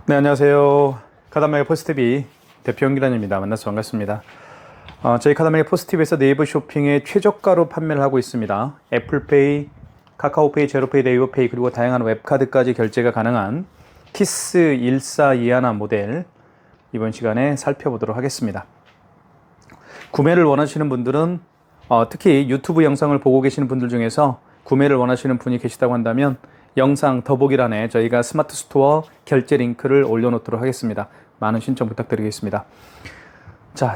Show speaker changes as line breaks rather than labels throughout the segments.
네, 안녕하세요. 카다마의 포스트비 대표 연기란입니다. 만나서 반갑습니다. 저희 카다마의 포스트비에서 네이버 쇼핑에 최저가로 판매를 하고 있습니다. 애플페이, 카카오페이, 제로페이, 네이버페이 그리고 다양한 웹카드까지 결제가 가능한 키스 1421 모델 이번 시간에 살펴보도록 하겠습니다. 구매를 원하시는 분들은 특히 유튜브 영상을 보고 계시는 분들 중에서 구매를 원하시는 분이 계시다고 한다면 영상 더보기란에 저희가 스마트 스토어 결제 링크를 올려놓도록 하겠습니다. 많은 신청 부탁드리겠습니다. 자,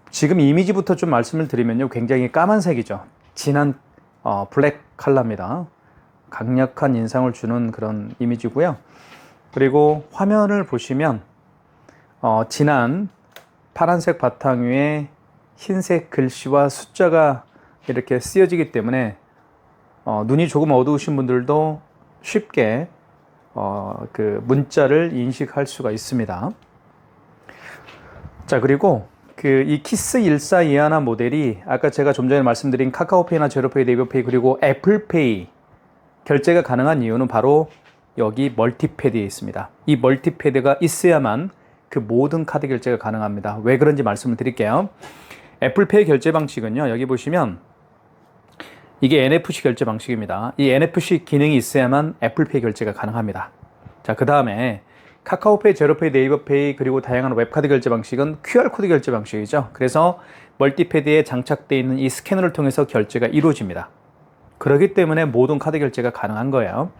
지금 이미지부터 좀 말씀을 드리면요. 굉장히 까만색이죠. 진한 블랙 컬러입니다. 강력한 인상을 주는 그런 이미지고요. 그리고 화면을 보시면 진한 파란색 바탕 위에 흰색 글씨와 숫자가 이렇게 쓰여지기 때문에 눈이 조금 어두우신 분들도 쉽게 그 문자를 인식할 수가 있습니다. 자, 그리고 이 키스 1421 모델이 아까 제가 좀 전에 말씀드린 카카오페이나 제로페이, 네이버페이 그리고 애플페이 결제가 가능한 이유는 바로 여기 멀티패드에 있습니다. 이 멀티패드가 있어야만 그 모든 카드 결제가 가능합니다. 왜 그런지 말씀을 드릴게요. 애플페이 결제 방식은요, 여기 보시면 이게 NFC 결제 방식입니다. 이 NFC 기능이 있어야만 애플페이 결제가 가능합니다. 자, 그 다음에 카카오페이, 제로페이, 네이버페이 그리고 다양한 웹카드 결제 방식은 QR코드 결제 방식이죠. 그래서 멀티패드에 장착되어 있는 이 스캐너를 통해서 결제가 이루어집니다. 그렇기 때문에 모든 카드 결제가 가능한 거예요.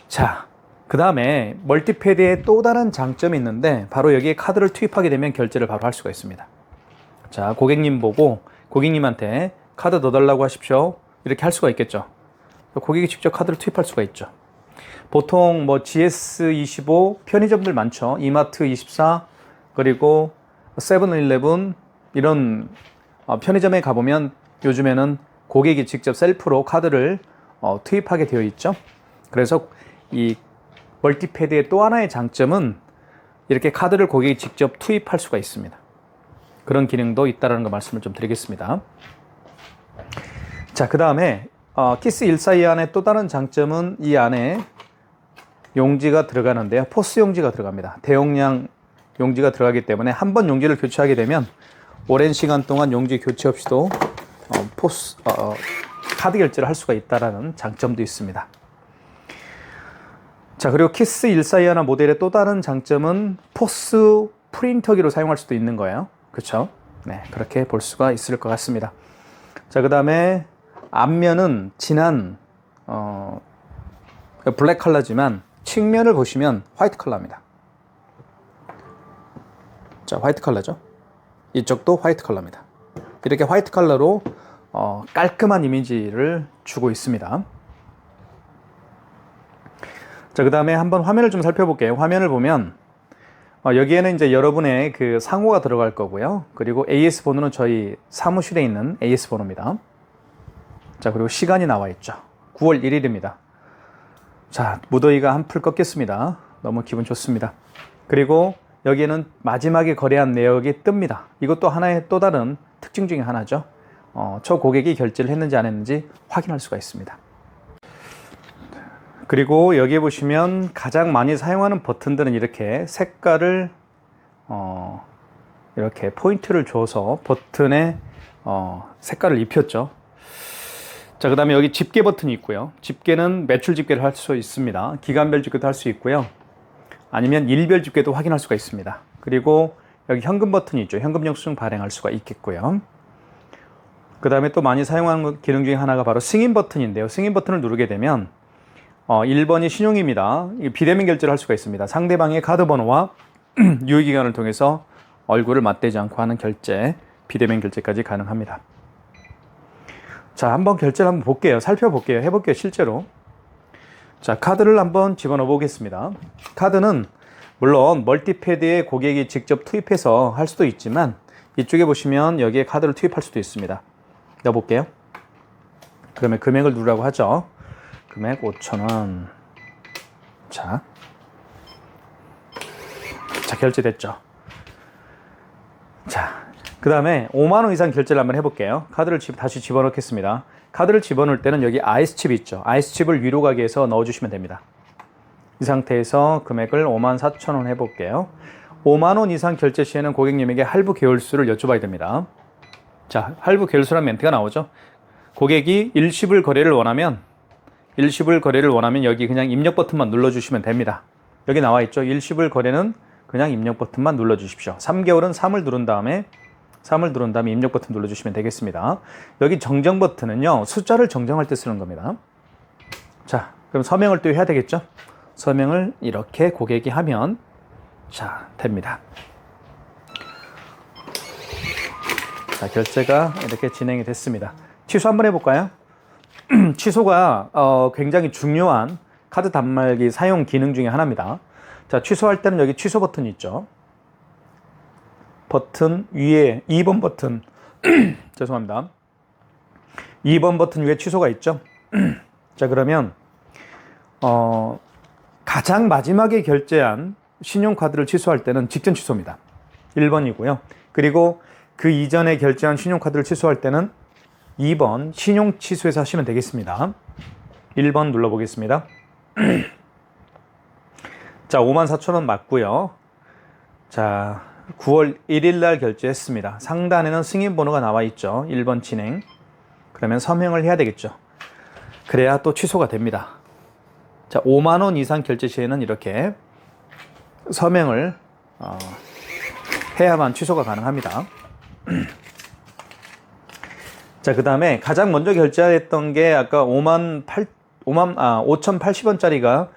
자, 그 다음에 멀티패드에 또 다른 장점이 있는데 바로 여기에 카드를 투입하게 되면 결제를 바로 할 수가 있습니다. 자, 고객님 보고 고객님한테 카드 넣어달라고 하십시오. 이렇게 할 수가 있겠죠. 고객이 직접 카드를 투입할 수가 있죠. 보통 GS25 편의점들 많죠. 이마트24 그리고 세븐일레븐 이런 편의점에 가보면 요즘에는 고객이 직접 셀프로 카드를 투입하게 되어 있죠. 그래서 이 멀티패드의 또 하나의 장점은 이렇게 카드를 고객이 직접 투입할 수가 있습니다. 그런 기능도 있다는 거 말씀을 좀 드리겠습니다. 자, 그 다음에 키스 1421의 또 다른 장점은 이 안에 용지가 들어가는데요. 포스 용지가 들어갑니다. 대용량 용지가 들어가기 때문에 한 번 용지를 교체하게 되면 오랜 시간 동안 용지 교체 없이도 카드 결제를 할 수가 있다는 장점도 있습니다. 자, 그리고 키스 1421 모델의 또 다른 장점은 포스 프린터기로 사용할 수도 있는 거예요. 그렇죠? 네, 그렇게 볼 수가 있을 것 같습니다. 자, 그 다음에 앞면은 진한 블랙 컬러지만 측면을 보시면 화이트 컬러입니다. 자, 화이트 컬러죠. 이쪽도 화이트 컬러입니다. 이렇게 화이트 컬러로 깔끔한 이미지를 주고 있습니다. 자, 그 다음에 한번 화면을 좀 살펴볼게요. 화면을 보면 여기에는 이제 여러분의 그 상호가 들어갈 거고요. 그리고 AS 번호는 저희 사무실에 있는 AS 번호입니다. 자, 그리고 시간이 나와 있죠. 9월 1일입니다. 자, 무더위가 한풀 꺾였습니다. 너무 기분 좋습니다. 그리고 여기에는 마지막에 거래한 내역이 뜹니다. 이것도 하나의 또 다른 특징 중에 하나죠. 저 고객이 결제를 했는지 안 했는지 확인할 수가 있습니다. 그리고 여기에 보시면 가장 많이 사용하는 버튼들은 이렇게 색깔을 이렇게 포인트를 줘서 버튼에 색깔을 입혔죠. 자, 그 다음에 여기 집게 버튼이 있고요. 집게는 매출 집게를 할 수 있습니다. 기간별 집게도 할 수 있고요. 아니면 일별 집게도 확인할 수가 있습니다. 그리고 여기 현금 버튼이 있죠. 현금 영수증 발행할 수가 있겠고요. 그 다음에 또 많이 사용하는 기능 중에 하나가 바로 승인 버튼인데요. 승인 버튼을 누르게 되면 1번이 신용입니다. 비대면 결제를 할 수가 있습니다. 상대방의 카드 번호와 유효기간을 통해서 얼굴을 맞대지 않고 하는 결제, 비대면 결제까지 가능합니다. 자, 한번 결제를 한번 볼게요. 살펴볼게요. 해볼게요. 실제로. 자, 카드를 한번 집어넣어 보겠습니다. 카드는 물론 멀티패드에 고객이 직접 투입해서 할 수도 있지만 이쪽에 보시면 여기에 카드를 투입할 수도 있습니다. 넣어볼게요. 그러면 금액을 누르라고 하죠. 금액 5,000원. 자, 결제됐죠. 자, 그 다음에 5만원 이상 결제를 한번 해볼게요. 카드를 다시 집어넣겠습니다. 카드를 집어넣을 때는 여기 아이스칩이 있죠. 아이스칩을 위로 가게 해서 넣어주시면 됩니다. 이 상태에서 금액을 54,000원 해볼게요. 5만원 이상 결제 시에는 고객님에게 할부 계열수를 여쭤봐야 됩니다. 자, 할부 계열수라는 멘트가 나오죠. 고객이 일시불 거래를 원하면 여기 그냥 입력 버튼만 눌러주시면 됩니다. 여기 나와 있죠. 일시불 거래는 그냥 입력 버튼만 눌러주십시오. 3개월은 3을 누른 다음에 입력 버튼 눌러주시면 되겠습니다. 여기 정정 버튼은요, 숫자를 정정할 때 쓰는 겁니다. 자, 그럼 서명을 또 해야 되겠죠. 서명을 이렇게 고객이 하면 자, 됩니다. 자, 결제가 이렇게 진행이 됐습니다. 취소 한번 해볼까요? 취소가 굉장히 중요한 카드 단말기 사용 기능 중에 하나입니다. 자, 취소할 때는 여기 취소 버튼이 있죠. 버튼 위에 2번 버튼 죄송합니다. 2번 버튼 위에 취소가 있죠. 자, 그러면 가장 마지막에 결제한 신용카드를 취소할 때는 직전 취소입니다. 1번이고요. 그리고 그 이전에 결제한 신용카드를 취소할 때는 2번 신용 취소해서 하시면 되겠습니다. 1번 눌러보겠습니다. 자, 54,000원 맞고요. 자, 9월 1일 날 결제했습니다. 상단에는 승인 번호가 나와 있죠. 1번 진행. 그러면 서명을 해야 되겠죠. 그래야 또 취소가 됩니다. 자, 5만원 이상 결제 시에는 이렇게 서명을 해야만 취소가 가능합니다. 자, 그 다음에 가장 먼저 결제했던 게 아까 5,080원짜리가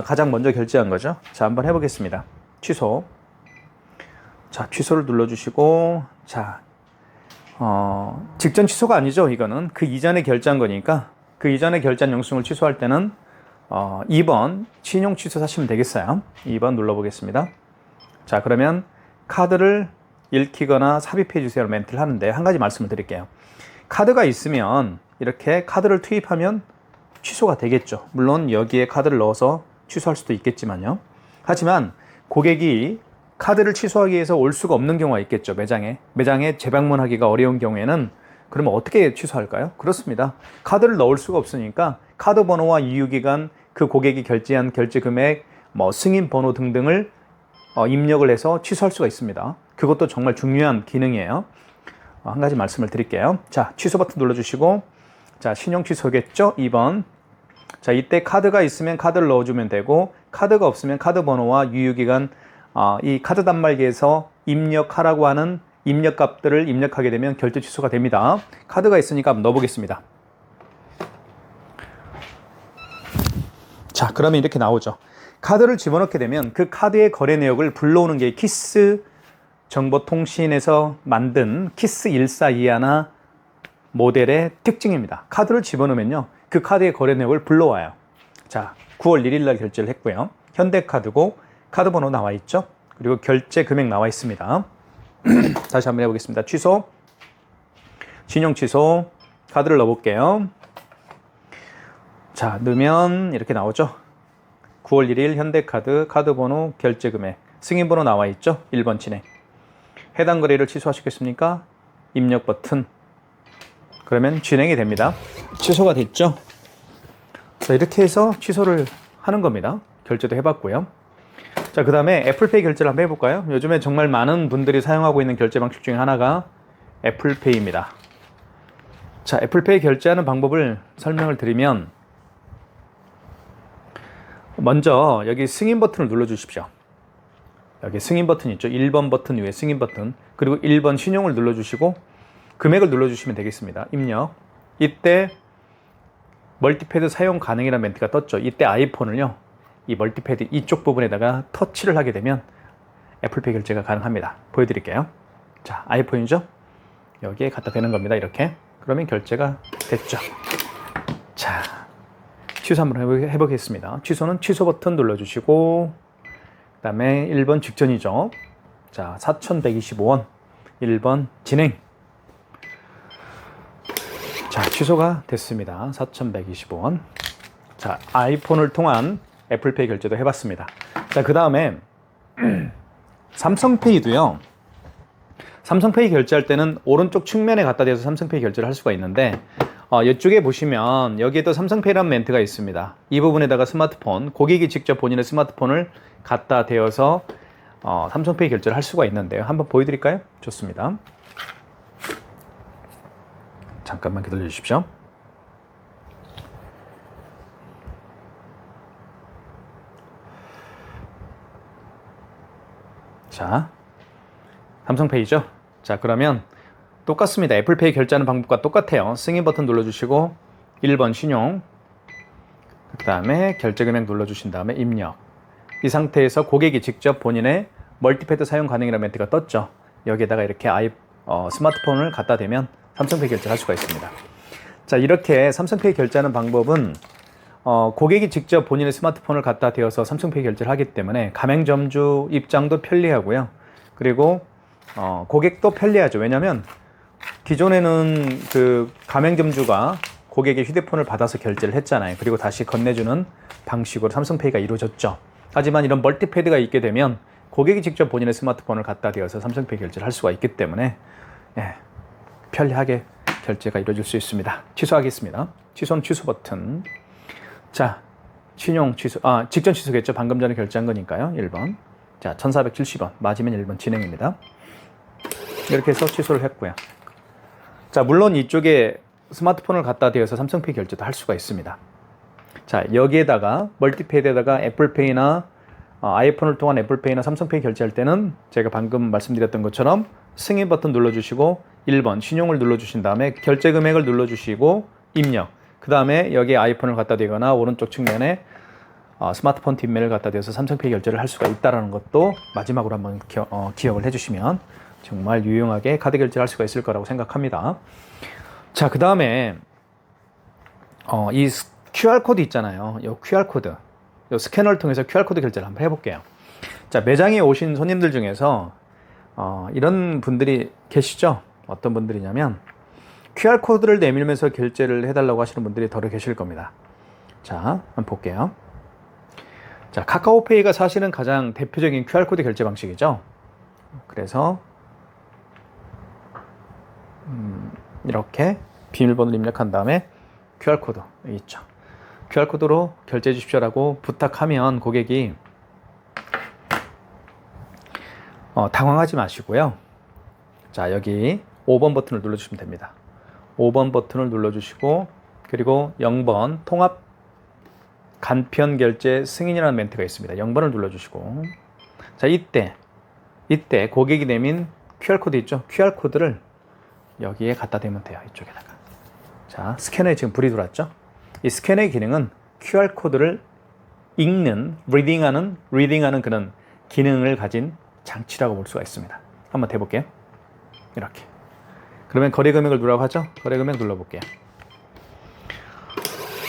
가장 먼저 결제한 거죠. 자, 한번 해보겠습니다. 취소. 자, 취소를 눌러주시고, 자, 직전 취소가 아니죠. 이거는 그 이전에 결제한 거니까 그 이전에 결제한 영수증을 취소할 때는 2번 신용 취소 하시면 되겠어요. 2번 눌러보겠습니다. 자, 그러면 카드를 읽히거나 삽입해 주세요 멘트를 하는데 한 가지 말씀을 드릴게요. 카드가 있으면 이렇게 카드를 투입하면 취소가 되겠죠. 물론 여기에 카드를 넣어서 취소할 수도 있겠지만요. 하지만 고객이 카드를 취소하기 위해서 올 수가 없는 경우가 있겠죠. 매장에 재방문하기가 어려운 경우에는 그러면 어떻게 취소할까요? 그렇습니다. 카드를 넣을 수가 없으니까 카드 번호와 이유기간, 그 고객이 결제한 결제 금액, 승인 번호 등등을 입력을 해서 취소할 수가 있습니다. 그것도 정말 중요한 기능이에요. 한 가지 말씀을 드릴게요. 자, 취소 버튼 눌러주시고, 자, 신용 취소겠죠? 2번. 자, 이때 카드가 있으면 카드를 넣어주면 되고, 카드가 없으면 카드 번호와 유효기간, 이 카드 단말기에서 입력하라고 하는 입력값들을 입력하게 되면 결제 취소가 됩니다. 카드가 있으니까 한번 넣어보겠습니다. 자, 그러면 이렇게 나오죠. 카드를 집어넣게 되면 그 카드의 거래 내역을 불러오는 게 키스 정보통신에서 만든 키스 1421 모델의 특징입니다. 카드를 집어넣으면요, 그 카드의 거래 내역을 불러와요. 자, 9월 1일 날 결제를 했고요. 현대카드고 카드 번호 나와 있죠. 그리고 결제 금액 나와 있습니다. 다시 한번 해보겠습니다. 취소, 신용 취소, 카드를 넣어볼게요. 자, 넣으면 이렇게 나오죠. 9월 1일 현대카드, 카드 번호, 결제 금액, 승인 번호 나와 있죠. 1번 진행. 해당 거래를 취소하시겠습니까? 입력 버튼. 그러면 진행이 됩니다. 취소가 됐죠. 자, 이렇게 해서 취소를 하는 겁니다. 결제도 해봤고요. 자, 그 다음에 애플페이 결제를 한번 해볼까요? 요즘에 정말 많은 분들이 사용하고 있는 결제 방식 중에 하나가 애플페이입니다. 자, 애플페이 결제하는 방법을 설명을 드리면, 먼저 여기 승인 버튼을 눌러주십시오. 여기 승인 버튼 있죠. 1번 버튼 위에 승인 버튼, 그리고 1번 신용을 눌러주시고 금액을 눌러주시면 되겠습니다. 입력. 이때 멀티패드 사용 가능이라는 멘트가 떴죠. 이때 아이폰을요, 이 멀티패드 이쪽 부분에다가 터치를 하게 되면 애플페이 결제가 가능합니다. 보여드릴게요. 자, 아이폰이죠. 여기에 갖다 대는 겁니다. 이렇게. 그러면 결제가 됐죠. 자, 취소 한번 해보겠습니다. 취소는 취소 버튼 눌러주시고, 그 다음에 1번 직전이죠. 자, 4,125원. 1번 진행. 자, 취소가 됐습니다. 4,125원. 자, 아이폰을 통한 애플페이 결제도 해봤습니다. 자, 그 다음에 삼성페이도요. 삼성페이 결제할 때는 오른쪽 측면에 갖다 대서 삼성페이 결제를 할 수가 있는데, 이쪽에 보시면 여기에도 삼성페이라는 멘트가 있습니다. 이 부분에다가 스마트폰, 고객이 직접 본인의 스마트폰을 갖다 대어서 삼성페이 결제를 할 수가 있는데요. 한번 보여드릴까요? 좋습니다. 잠깐만 기다려 주십시오. 자, 삼성페이죠. 자, 그러면 똑같습니다. 애플페이 결제하는 방법과 똑같아요. 승인 버튼 눌러주시고 1번 신용, 그 다음에 결제 금액 눌러주신 다음에 입력. 이 상태에서 고객이 직접 본인의 멀티패드 사용 가능이라는 멘트가 떴죠. 여기에다가 이렇게 스마트폰을 갖다 대면 삼성페이 결제를 할 수가 있습니다. 자, 이렇게 삼성페이 결제하는 방법은 고객이 직접 본인의 스마트폰을 갖다 대어서 삼성페이 결제를 하기 때문에 가맹점주 입장도 편리하고요. 그리고 고객도 편리하죠. 왜냐하면 기존에는 그 가맹점주가 고객의 휴대폰을 받아서 결제를 했잖아요. 그리고 다시 건네주는 방식으로 삼성페이가 이루어졌죠. 하지만 이런 멀티패드가 있게 되면 고객이 직접 본인의 스마트폰을 갖다 대어서 삼성페이 결제를 할 수가 있기 때문에 편리하게 결제가 이루어질 수 있습니다. 취소하겠습니다. 취소는 취소 버튼. 자, 신용 취소, 직전 취소겠죠. 방금 전에 결제한 거니까요. 1번. 자, 1470원. 맞으면 1번 진행입니다. 이렇게 해서 취소를 했고요. 자, 물론 이쪽에 스마트폰을 갖다 대어서 삼성페이 결제도 할 수가 있습니다. 자, 여기에다가 멀티패드에다가 애플페이나 아이폰을 통한 애플페이나 삼성페이 결제할 때는 제가 방금 말씀드렸던 것처럼 승인 버튼 눌러주시고 1번 신용을 눌러주신 다음에 결제 금액을 눌러주시고 입력. 그 다음에 여기에 아이폰을 갖다 대거나 오른쪽 측면에 스마트폰 뒷면을 갖다 대서 삼성페이 결제를 할 수가 있다는 것도 마지막으로 한번 기억을 해주시면 정말 유용하게 카드 결제를 할 수가 있을 거라고 생각합니다. 자, 그 다음에 이 QR코드 있잖아요. 이 QR코드, 이 스캐너를 통해서 QR코드 결제를 한번 해볼게요. 자, 매장에 오신 손님들 중에서 이런 분들이 계시죠? 어떤 분들이냐면 QR코드를 내밀면서 결제를 해달라고 하시는 분들이 더 계실 겁니다. 자, 한번 볼게요. 자, 카카오페이가 사실은 가장 대표적인 QR코드 결제 방식이죠. 그래서 이렇게 비밀번호를 입력한 다음에 QR코드 여기 있죠. QR코드로 결제해 주십시오라고 부탁하면 고객이 당황하지 마시고요. 자, 여기 5번 버튼을 눌러주시면 됩니다. 5번 버튼을 눌러주시고 그리고 0번 통합 간편 결제 승인이라는 멘트가 있습니다. 0번을 눌러주시고 자, 이때 고객이 내민 QR코드 있죠? QR코드를 여기에 갖다 대면 돼요. 이쪽에다가. 자, 스캐너에 지금 불이 들어왔죠? 이 스캐너의 기능은 QR코드를 읽는, 리딩하는 그런 기능을 가진 장치라고 볼 수가 있습니다. 한번 대볼게요. 이렇게. 그러면 거래 금액을 누르라고 하죠? 거래 금액 눌러볼게요.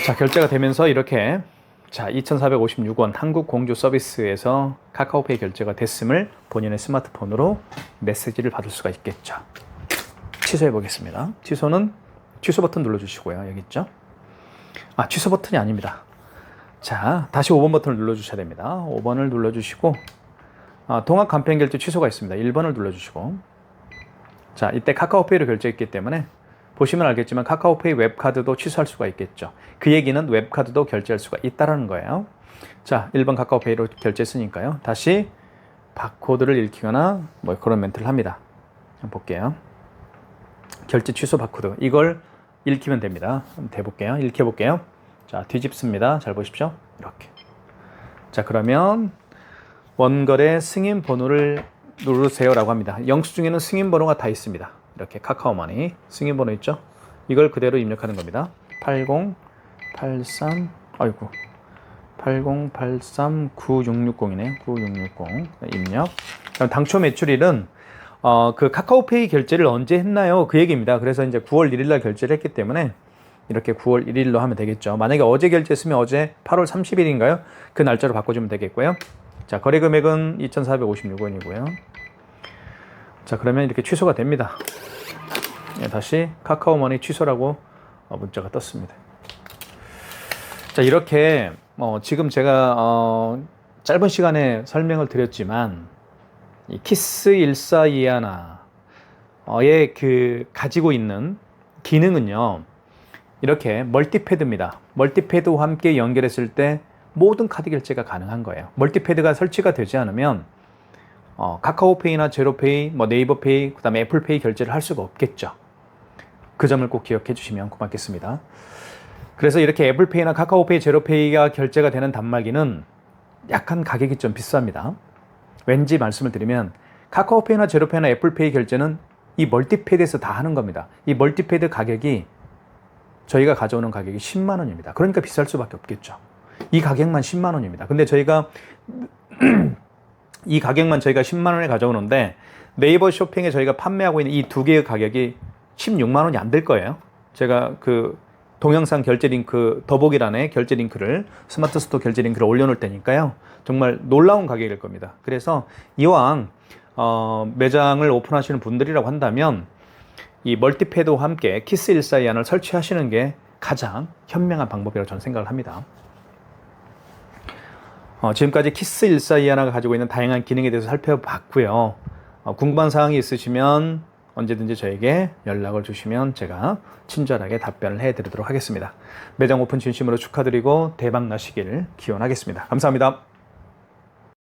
자, 결제가 되면서 이렇게 자, 2,456원 한국 공조 서비스에서 카카오페이 결제가 됐음을 본인의 스마트폰으로 메시지를 받을 수가 있겠죠. 취소해 보겠습니다. 취소는 취소 버튼 눌러주시고요. 여기 있죠? 취소 버튼이 아닙니다. 자, 다시 5번 버튼을 눌러주셔야 됩니다. 5번을 눌러주시고 동학 간편 결제 취소가 있습니다. 1번을 눌러주시고 자, 이때 카카오페이로 결제했기 때문에 보시면 알겠지만 카카오페이 웹카드도 취소할 수가 있겠죠. 그 얘기는 웹카드도 결제할 수가 있다는 거예요. 자, 1번 카카오페이로 결제했으니까요. 다시 바코드를 읽히거나 뭐 그런 멘트를 합니다. 한번 볼게요. 결제 취소 바코드 이걸 읽히면 됩니다. 한번 대볼게요. 읽혀볼게요. 자, 뒤집습니다. 잘 보십시오. 이렇게. 자, 그러면 원거래 승인 번호를 누르세요라고 합니다. 영수증에는 승인 번호가 다 있습니다. 이렇게 카카오머니 승인 번호 있죠? 이걸 그대로 입력하는 겁니다. 8083 96660이네요. 9660 입력. 그럼 당초 매출일은 그 카카오페이 결제를 언제 했나요? 그 얘기입니다. 그래서 이제 9월 1일 날 결제를 했기 때문에 이렇게 9월 1일로 하면 되겠죠. 만약에 어제 결제했으면 어제 8월 30일인가요? 그 날짜로 바꿔주면 되겠고요. 자, 거래 금액은 2,456원이고요. 자, 그러면 이렇게 취소가 됩니다. 다시 카카오머니 취소라고 문자가 떴습니다. 자, 이렇게 지금 제가 짧은 시간에 설명을 드렸지만 이 키스 1421의 그 가지고 있는 기능은요, 이렇게 멀티패드입니다. 멀티패드와 함께 연결했을 때 모든 카드 결제가 가능한 거예요. 멀티패드가 설치가 되지 않으면 카카오페이나 제로페이, 네이버페이, 그 다음에 애플페이 결제를 할 수가 없겠죠. 그 점을 꼭 기억해 주시면 고맙겠습니다. 그래서 이렇게 애플페이나 카카오페이, 제로페이가 결제가 되는 단말기는 약간 가격이 좀 비쌉니다. 왠지 말씀을 드리면 카카오페이나 제로페이나 애플페이 결제는 이 멀티패드에서 다 하는 겁니다. 이 멀티패드 가격이 저희가 가져오는 가격이 10만 원입니다. 그러니까 비쌀 수밖에 없겠죠. 이 가격만 10만 원입니다. 근데 저희가 이 가격만 저희가 10만 원에 가져오는데 네이버 쇼핑에 저희가 판매하고 있는 이 두 개의 가격이 16만 원이 안 될 거예요. 제가 그 동영상 결제 링크 더보기란에 결제 링크를 스마트 스토어 결제 링크를 올려놓을 테니까요. 정말 놀라운 가격일 겁니다. 그래서 이왕 매장을 오픈하시는 분들이라고 한다면 이 멀티패드와 함께 키스1421을 설치하시는 게 가장 현명한 방법이라고 저는 생각을 합니다. 지금까지 키스1421가 가지고 있는 다양한 기능에 대해서 살펴봤고요. 궁금한 사항이 있으시면 언제든지 저에게 연락을 주시면 제가 친절하게 답변을 해드리도록 하겠습니다. 매장 오픈 진심으로 축하드리고 대박 나시길 기원하겠습니다. 감사합니다.